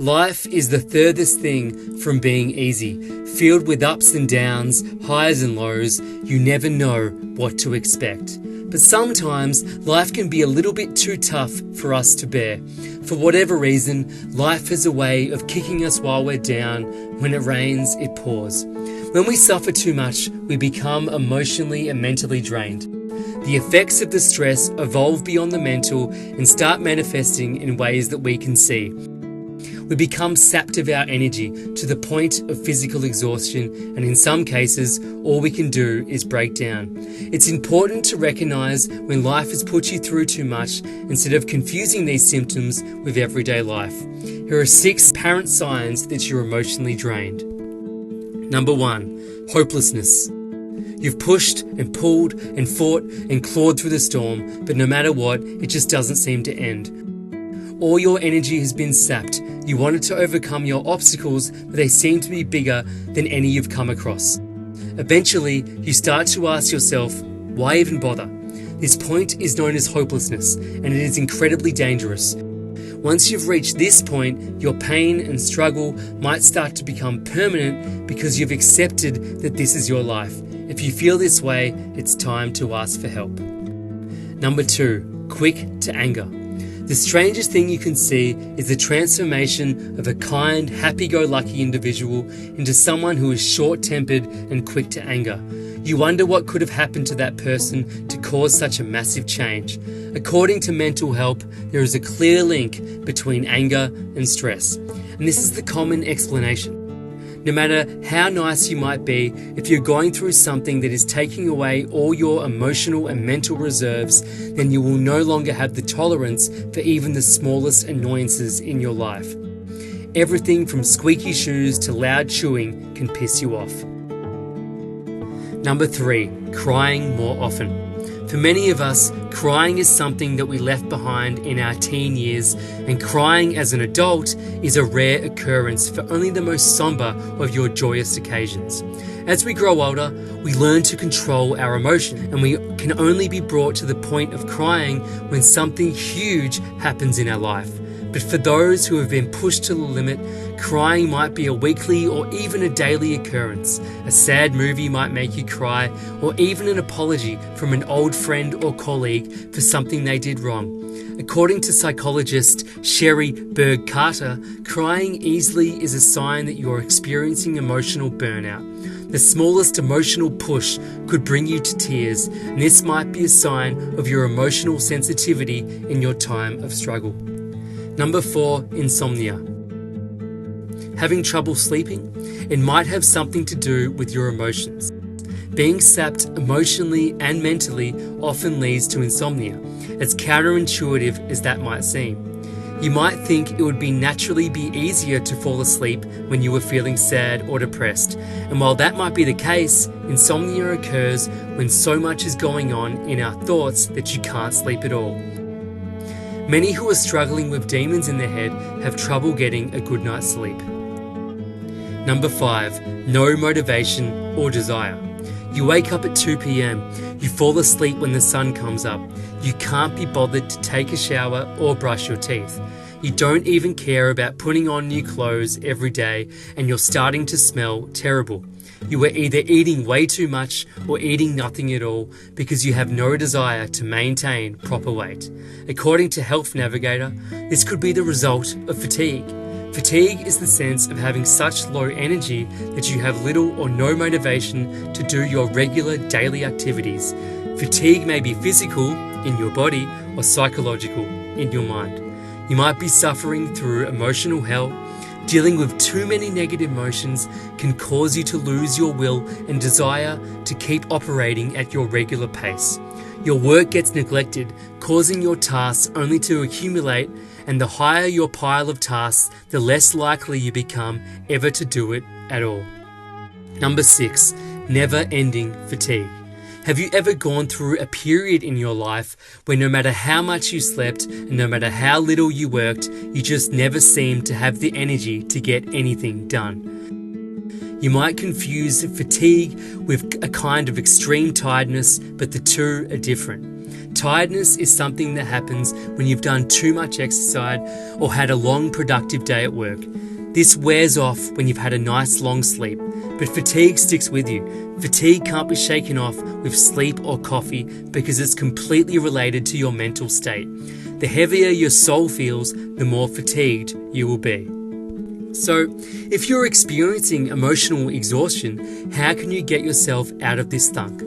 Life is the furthest thing from being easy, filled with ups and downs, highs and lows. You never know what to expect. But sometimes life can be a little bit too tough for us to bear. For whatever reason, life has a way of kicking us while we're down. When it rains, it pours. When we suffer too much, we become emotionally and mentally drained. The effects of the stress evolve beyond the mental and start manifesting in ways that we can see. We become sapped of our energy to the point of physical exhaustion, and in some cases, all we can do is break down. It's important to recognize when life has put you through too much instead of confusing these symptoms with everyday life. Here are 6 apparent signs that you're emotionally drained. Number 1, hopelessness. You've pushed and pulled and fought and clawed through the storm, but no matter what, it just doesn't seem to end. All your energy has been sapped. You wanted to overcome your obstacles, but they seem to be bigger than any you've come across. Eventually, you start to ask yourself, why even bother? This point is known as hopelessness, and it is incredibly dangerous. Once you've reached this point, your pain and struggle might start to become permanent because you've accepted that this is your life. If you feel this way, it's time to ask for help. Number 2, quick to anger. The strangest thing you can see is the transformation of a kind, happy-go-lucky individual into someone who is short-tempered and quick to anger. You wonder what could have happened to that person to cause such a massive change. According to Mental Help, there is a clear link between anger and stress, and this is the common explanation. No matter how nice you might be, if you're going through something that is taking away all your emotional and mental reserves, then you will no longer have the tolerance for even the smallest annoyances in your life. Everything from squeaky shoes to loud chewing can piss you off. Number 3, crying more often. For many of us, crying is something that we left behind in our teen years, and crying as an adult is a rare occurrence for only the most somber of your joyous occasions. As we grow older, we learn to control our emotion, and we can only be brought to the point of crying when something huge happens in our life. But for those who have been pushed to the limit, crying might be a weekly or even a daily occurrence. A sad movie might make you cry, or even an apology from an old friend or colleague for something they did wrong. According to psychologist Sherry Berg Carter, crying easily is a sign that you're experiencing emotional burnout. The smallest emotional push could bring you to tears, and this might be a sign of your emotional sensitivity in your time of struggle. Number 4, insomnia. Having trouble sleeping? It might have something to do with your emotions. Being sapped emotionally and mentally often leads to insomnia, as counterintuitive as that might seem. You might think it would naturally be easier to fall asleep when you were feeling sad or depressed, and while that might be the case, insomnia occurs when so much is going on in our thoughts that you can't sleep at all. Many who are struggling with demons in their head have trouble getting a good night's sleep. Number 5, no motivation or desire. You wake up at 2 p.m. You fall asleep when the sun comes up. You can't be bothered to take a shower or brush your teeth. You don't even care about putting on new clothes every day, and you're starting to smell terrible. You are either eating way too much or eating nothing at all because you have no desire to maintain proper weight. According to Health Navigator, this could be the result of fatigue. Fatigue is the sense of having such low energy that you have little or no motivation to do your regular daily activities. Fatigue may be physical in your body or psychological in your mind. You might be suffering through emotional hell. Dealing with too many negative emotions can cause you to lose your will and desire to keep operating at your regular pace. Your work gets neglected, causing your tasks only to accumulate, and the higher your pile of tasks, the less likely you become ever to do it at all. Number 6, never-ending fatigue. Have you ever gone through a period in your life where no matter how much you slept and no matter how little you worked, you just never seemed to have the energy to get anything done? You might confuse fatigue with a kind of extreme tiredness, but the two are different. Tiredness is something that happens when you've done too much exercise or had a long productive day at work. This wears off when you've had a nice long sleep, but fatigue sticks with you. Fatigue can't be shaken off with sleep or coffee because it's completely related to your mental state. The heavier your soul feels, the more fatigued you will be. So, if you're experiencing emotional exhaustion, how can you get yourself out of this funk?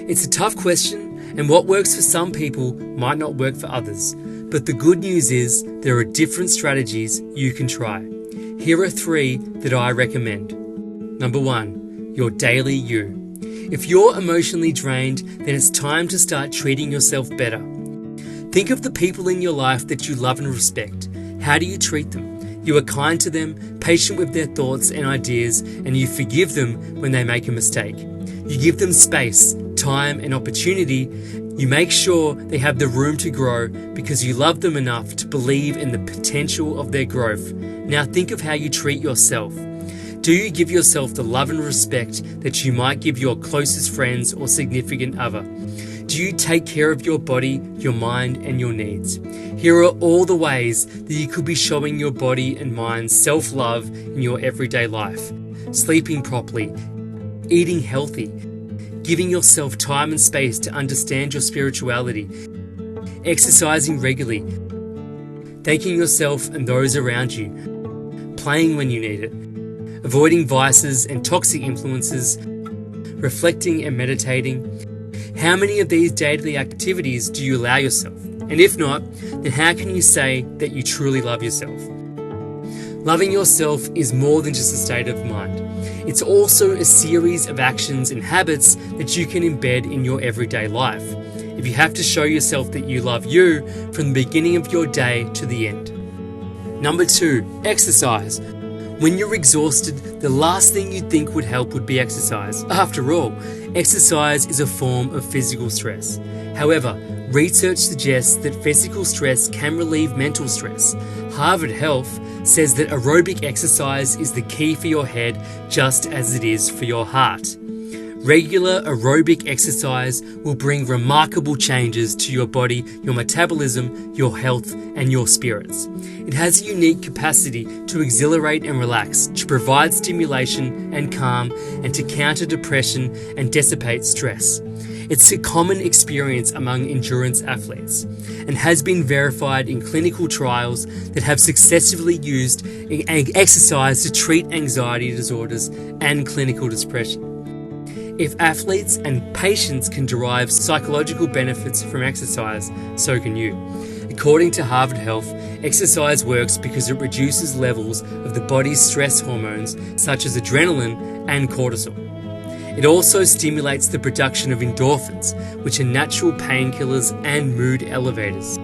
It's a tough question, and what works for some people might not work for others. But the good news is there are different strategies you can try. Here are 3 that I recommend. Number 1, your daily you. If you're emotionally drained, then it's time to start treating yourself better. Think of the people in your life that you love and respect. How do you treat them? You are kind to them, patient with their thoughts and ideas, and you forgive them when they make a mistake. You give them space, time, and opportunity. You make sure they have the room to grow because you love them enough to believe in the potential of their growth. Now think of how you treat yourself. Do you give yourself the love and respect that you might give your closest friends or significant other? Do you take care of your body, your mind, and your needs? Here are all the ways that you could be showing your body and mind self-love in your everyday life. Sleeping properly, eating healthy, giving yourself time and space to understand your spirituality, exercising regularly, thanking yourself and those around you, playing when you need it, avoiding vices and toxic influences, reflecting and meditating. How many of these daily activities do you allow yourself? And if not, then how can you say that you truly love yourself? Loving yourself is more than just a state of mind. It's also a series of actions and habits that you can embed in your everyday life. If you have to show yourself that you love you from the beginning of your day to the end. Number 2, exercise. When you're exhausted, the last thing you'd think would help would be exercise. After all, exercise is a form of physical stress. However, research suggests that physical stress can relieve mental stress. Harvard Health says that aerobic exercise is the key for your head just as it is for your heart. Regular aerobic exercise will bring remarkable changes to your body, your metabolism, your health, and your spirits. It has a unique capacity to exhilarate and relax, to provide stimulation and calm, and to counter depression and dissipate stress. It's a common experience among endurance athletes and has been verified in clinical trials that have successfully used exercise to treat anxiety disorders and clinical depression. If athletes and patients can derive psychological benefits from exercise, so can you. According to Harvard Health, exercise works because it reduces levels of the body's stress hormones such as adrenaline and cortisol. It also stimulates the production of endorphins, which are natural painkillers and mood elevators.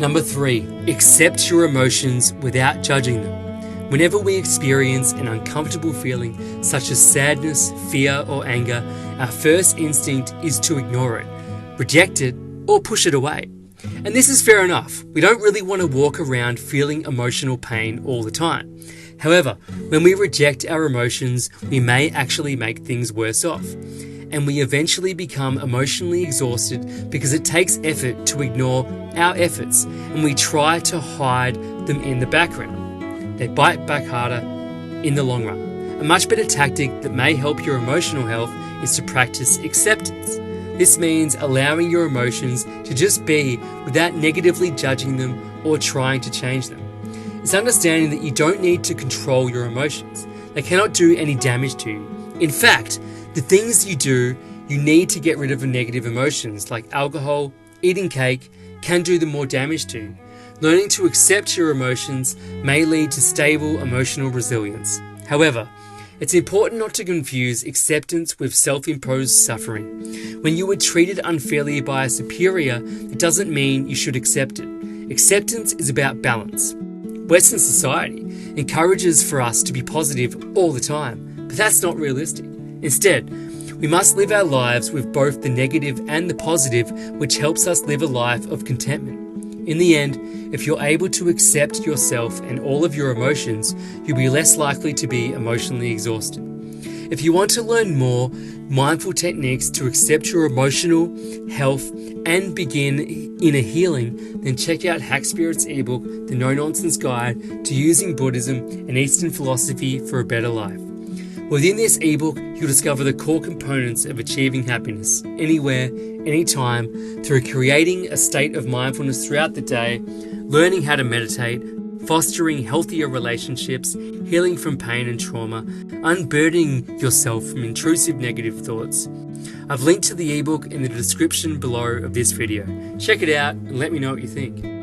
Number 3, accept your emotions without judging them. Whenever we experience an uncomfortable feeling, such as sadness, fear, or anger, our first instinct is to ignore it, reject it, or push it away. And this is fair enough. We don't really want to walk around feeling emotional pain all the time. However, when we reject our emotions, we may actually make things worse off. And we eventually become emotionally exhausted because it takes effort to ignore our efforts, and we try to hide them in the background. They bite back harder in the long run. A much better tactic that may help your emotional health is to practice acceptance. This means allowing your emotions to just be without negatively judging them or trying to change them. It's understanding that you don't need to control your emotions. They cannot do any damage to you. In fact, the things you do, you need to get rid of the negative emotions like alcohol, eating cake, can do the more damage to you. Learning to accept your emotions may lead to stable emotional resilience. However, it's important not to confuse acceptance with self-imposed suffering. When you were treated unfairly by a superior, it doesn't mean you should accept it. Acceptance is about balance. Western society encourages for us to be positive all the time, but that's not realistic. Instead, we must live our lives with both the negative and the positive, which helps us live a life of contentment. In the end, if you're able to accept yourself and all of your emotions, you'll be less likely to be emotionally exhausted. If you want to learn more mindful techniques to accept your emotional health and begin inner healing, then check out Hack Spirit's ebook, The No Nonsense Guide to Using Buddhism and Eastern Philosophy for a Better Life. Within this ebook, you'll discover the core components of achieving happiness anywhere, anytime, through creating a state of mindfulness throughout the day, learning how to meditate, fostering healthier relationships, healing from pain and trauma, unburdening yourself from intrusive negative thoughts. I've linked to the ebook in the description below of this video. Check it out and let me know what you think.